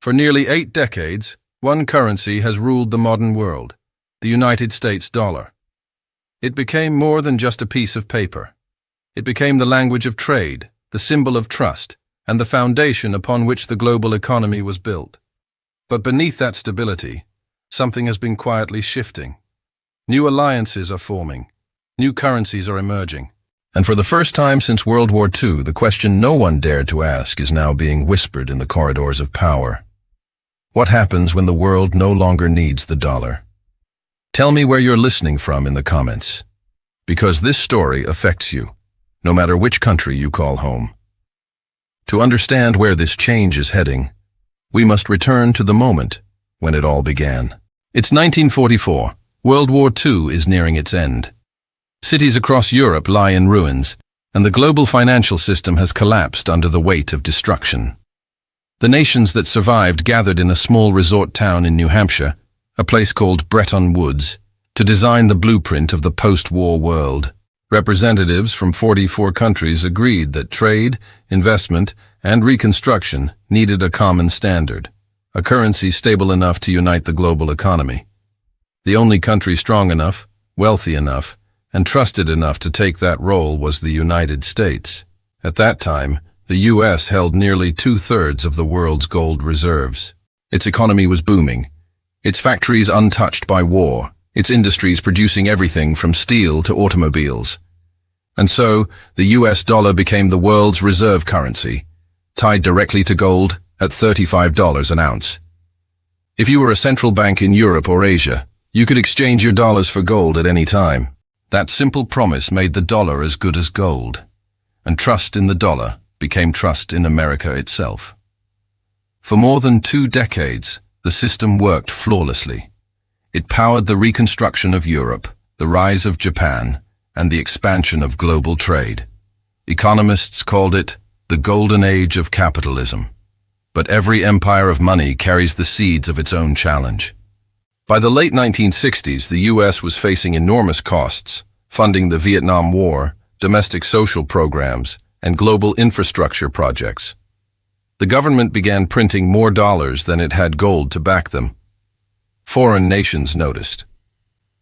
For nearly 8 decades, one currency has ruled the modern world, the United States dollar. It became more than just a piece of paper. It became the language of trade, the symbol of trust, and the foundation upon which the global economy was built. But beneath that stability, something has been quietly shifting. New alliances are forming. New currencies are emerging. And for the first time since World War II, the question no one dared to ask is now being whispered in the corridors of power. What happens when the world no longer needs the dollar? Tell me where you're listening from in the comments, because this story affects you, no matter which country you call home. To understand where this change is heading, we must return to the moment when it all began. It's 1944. World War II is nearing its end. Cities across Europe lie in ruins, and the global financial system has collapsed under the weight of destruction. The nations that survived gathered in a small resort town in New Hampshire, a place called Bretton Woods, to design the blueprint of the post-war world. Representatives from 44 countries agreed that trade, investment, and reconstruction needed a common standard, a currency stable enough to unite the global economy. The only country strong enough, wealthy enough, and trusted enough to take that role was the United States. At that time, the U.S. held nearly 2/3 of the world's gold reserves. Its economy was booming, its factories untouched by war, its industries producing everything from steel to automobiles. And so, the U.S. dollar became the world's reserve currency, tied directly to gold at $35 an ounce. If you were a central bank in Europe or Asia, you could exchange your dollars for gold at any time. That simple promise made the dollar as good as gold, and trust in the dollar became trust in America itself. For more than 2 decades, the system worked flawlessly. It powered the reconstruction of Europe, the rise of Japan, and the expansion of global trade. Economists called it the golden age of capitalism. But every empire of money carries the seeds of its own challenge. By the late 1960s, the U.S. was facing enormous costs, funding the Vietnam War, domestic social programs, and global infrastructure projects. The government began printing more dollars than it had gold to back them. Foreign nations noticed.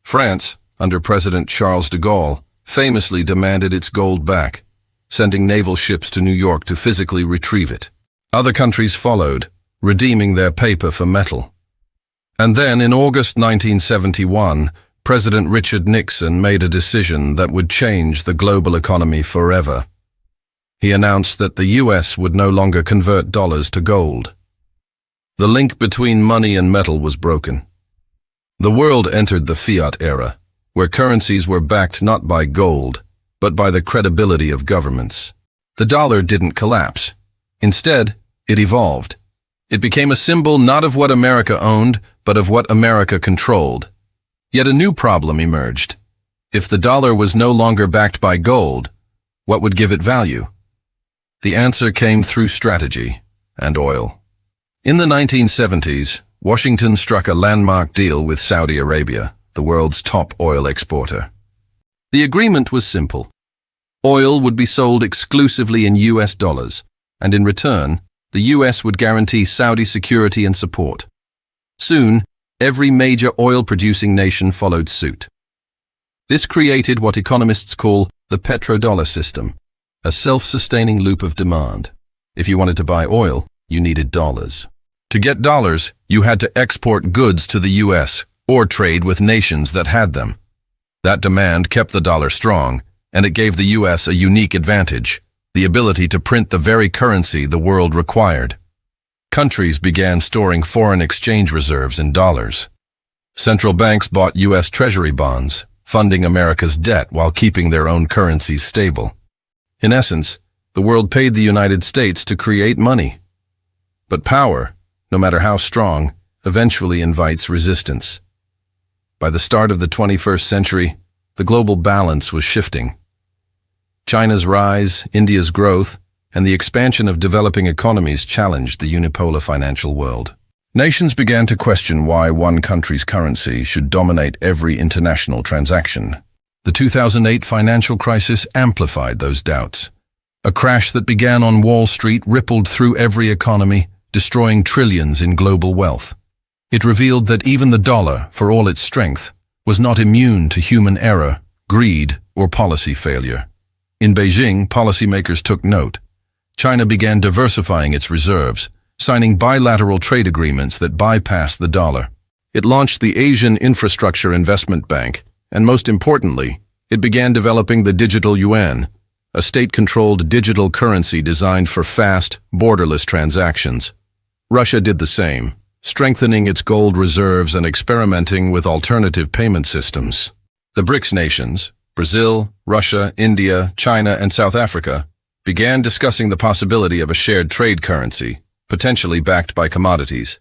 France, under President Charles de Gaulle, famously demanded its gold back, sending naval ships to New York to physically retrieve it. Other countries followed, redeeming their paper for metal. And then, in August 1971, President Richard Nixon made a decision that would change the global economy forever. He announced that the U.S. would no longer convert dollars to gold. The link between money and metal was broken. The world entered the fiat era, where currencies were backed not by gold, but by the credibility of governments. The dollar didn't collapse. Instead, it evolved. It became a symbol not of what America owned, but of what America controlled. Yet a new problem emerged. If the dollar was no longer backed by gold, what would give it value? The answer came through strategy and oil. In the 1970s, Washington struck a landmark deal with Saudi Arabia, the world's top oil exporter. The agreement was simple. Oil would be sold exclusively in U.S. dollars, and in return, the U.S. would guarantee Saudi security and support. Soon, every major oil-producing nation followed suit. This created what economists call the petrodollar system, a self-sustaining loop of demand. If you wanted to buy oil, you needed dollars. To get dollars, you had to export goods to the U.S. or trade with nations that had them. That demand kept the dollar strong, and it gave the U.S. a unique advantage, the ability to print the very currency the world required. Countries began storing foreign exchange reserves in dollars. Central banks bought U.S. Treasury bonds, funding America's debt while keeping their own currencies stable. In essence, the world paid the United States to create money. But power, no matter how strong, eventually invites resistance. By the start of the 21st century, the global balance was shifting. China's rise, India's growth, and the expansion of developing economies challenged the unipolar financial world. Nations began to question why one country's currency should dominate every international transaction. The 2008 financial crisis amplified those doubts. A crash that began on Wall Street rippled through every economy, destroying trillions in global wealth. It revealed that even the dollar, for all its strength, was not immune to human error, greed, or policy failure. In Beijing, policymakers took note. China began diversifying its reserves, signing bilateral trade agreements that bypassed the dollar. It launched the Asian Infrastructure Investment Bank, and most importantly, it began developing the digital yuan, a state-controlled digital currency designed for fast, borderless transactions. Russia did the same, strengthening its gold reserves and experimenting with alternative payment systems. The BRICS nations, Brazil, Russia, India, China, and South Africa, began discussing the possibility of a shared trade currency, potentially backed by commodities.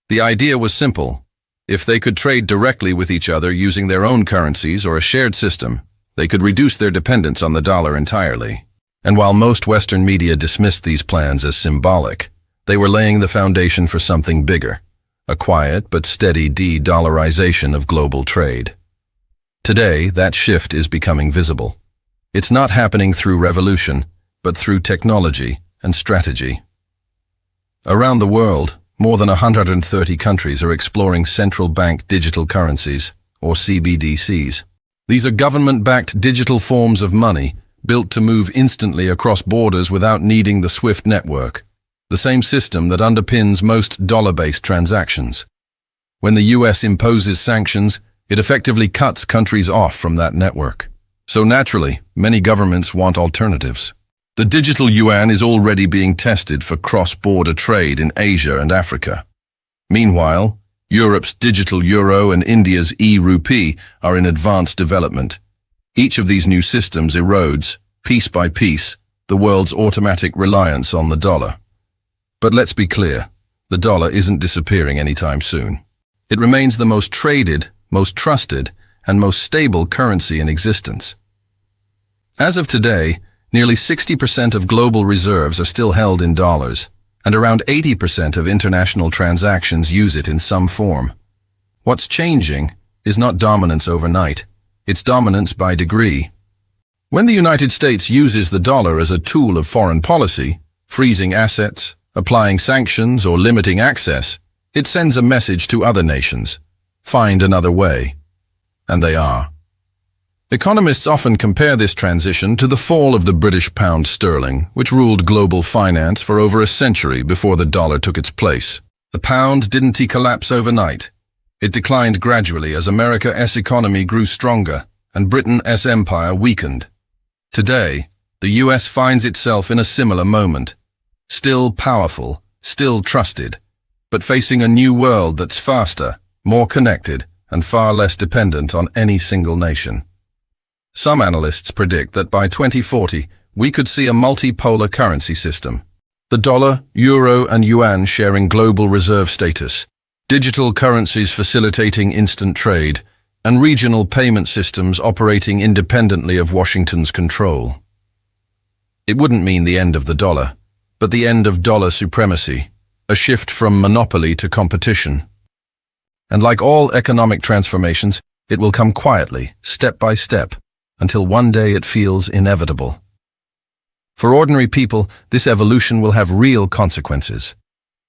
The idea was simple. If they could trade directly with each other using their own currencies or a shared system, they could reduce their dependence on the dollar entirely. And while most Western media dismissed these plans as symbolic, they were laying the foundation for something bigger, a quiet but steady de-dollarization of global trade. Today, that shift is becoming visible. It's not happening through revolution, but through technology and strategy. Around the world, more than 130 countries are exploring central bank digital currencies, or CBDCs. These are government-backed digital forms of money built to move instantly across borders without needing the SWIFT network, the same system that underpins most dollar-based transactions. When the US imposes sanctions, it effectively cuts countries off from that network. So naturally, many governments want alternatives. The digital yuan is already being tested for cross-border trade in Asia and Africa. Meanwhile, Europe's digital euro and India's e-rupee are in advanced development. Each of these new systems erodes, piece by piece, the world's automatic reliance on the dollar. But let's be clear, the dollar isn't disappearing anytime soon. It remains the most traded, most trusted, and most stable currency in existence. As of today, nearly 60% of global reserves are still held in dollars, and around 80% of international transactions use it in some form. What's changing is not dominance overnight, it's dominance by degree. When the United States uses the dollar as a tool of foreign policy, freezing assets, applying sanctions, or limiting access, it sends a message to other nations: find another way. And they are. Economists often compare this transition to the fall of the British pound sterling, which ruled global finance for over a century before the dollar took its place. The pound didn't collapse overnight. It declined gradually as America's economy grew stronger and Britain's empire weakened. Today, the US finds itself in a similar moment. Still powerful, still trusted, but facing a new world that's faster, more connected, and far less dependent on any single nation. Some analysts predict that by 2040, we could see a multipolar currency system. The dollar, euro, and yuan sharing global reserve status, digital currencies facilitating instant trade, and regional payment systems operating independently of Washington's control. It wouldn't mean the end of the dollar, but the end of dollar supremacy, a shift from monopoly to competition. And like all economic transformations, it will come quietly, step by step, until one day it feels inevitable. For ordinary people, this evolution will have real consequences.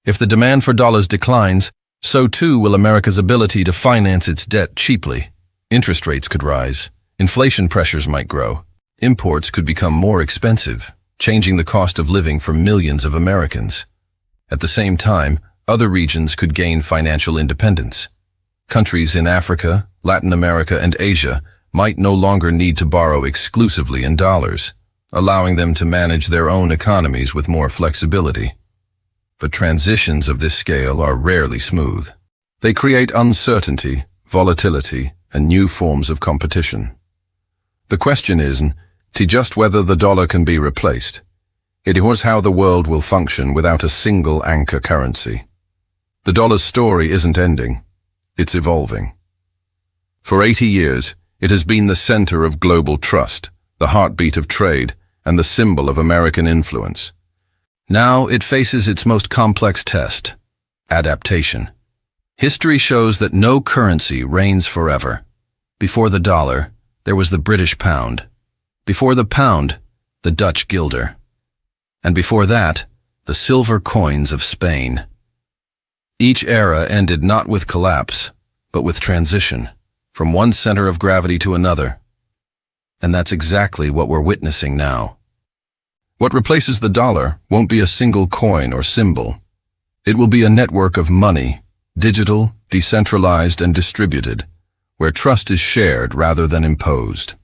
If the demand for dollars declines, so too will America's ability to finance its debt cheaply. Interest rates could rise, inflation pressures might grow, imports could become more expensive, changing the cost of living for millions of Americans. At the same time, other regions could gain financial independence. Countries in Africa, Latin America, and Asia might no longer need to borrow exclusively in dollars, allowing them to manage their own economies with more flexibility. But transitions of this scale are rarely smooth. They create uncertainty, volatility, and new forms of competition. The question isn't just whether the dollar can be replaced. It is how the world will function without a single anchor currency. The dollar's story isn't ending. It's evolving. For 80 years, it has been the center of global trust, the heartbeat of trade, and the symbol of American influence. Now it faces its most complex test: adaptation. History shows that no currency reigns forever. Before the dollar, there was the British pound. Before the pound, the Dutch guilder. And before that, the silver coins of Spain. Each era ended not with collapse, but with transition, from one center of gravity to another. And that's exactly what we're witnessing now. What replaces the dollar won't be a single coin or symbol. It will be a network of money, digital, decentralized, and distributed, where trust is shared rather than imposed.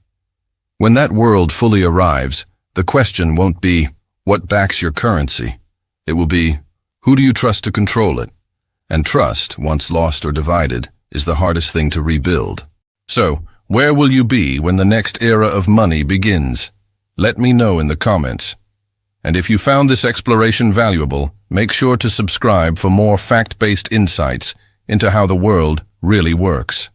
When that world fully arrives, the question won't be, what backs your currency? It will be, who do you trust to control it? And trust, once lost or divided, is the hardest thing to rebuild. So, where will you be when the next era of money begins? Let me know in the comments. And if you found this exploration valuable, make sure to subscribe for more fact-based insights into how the world really works.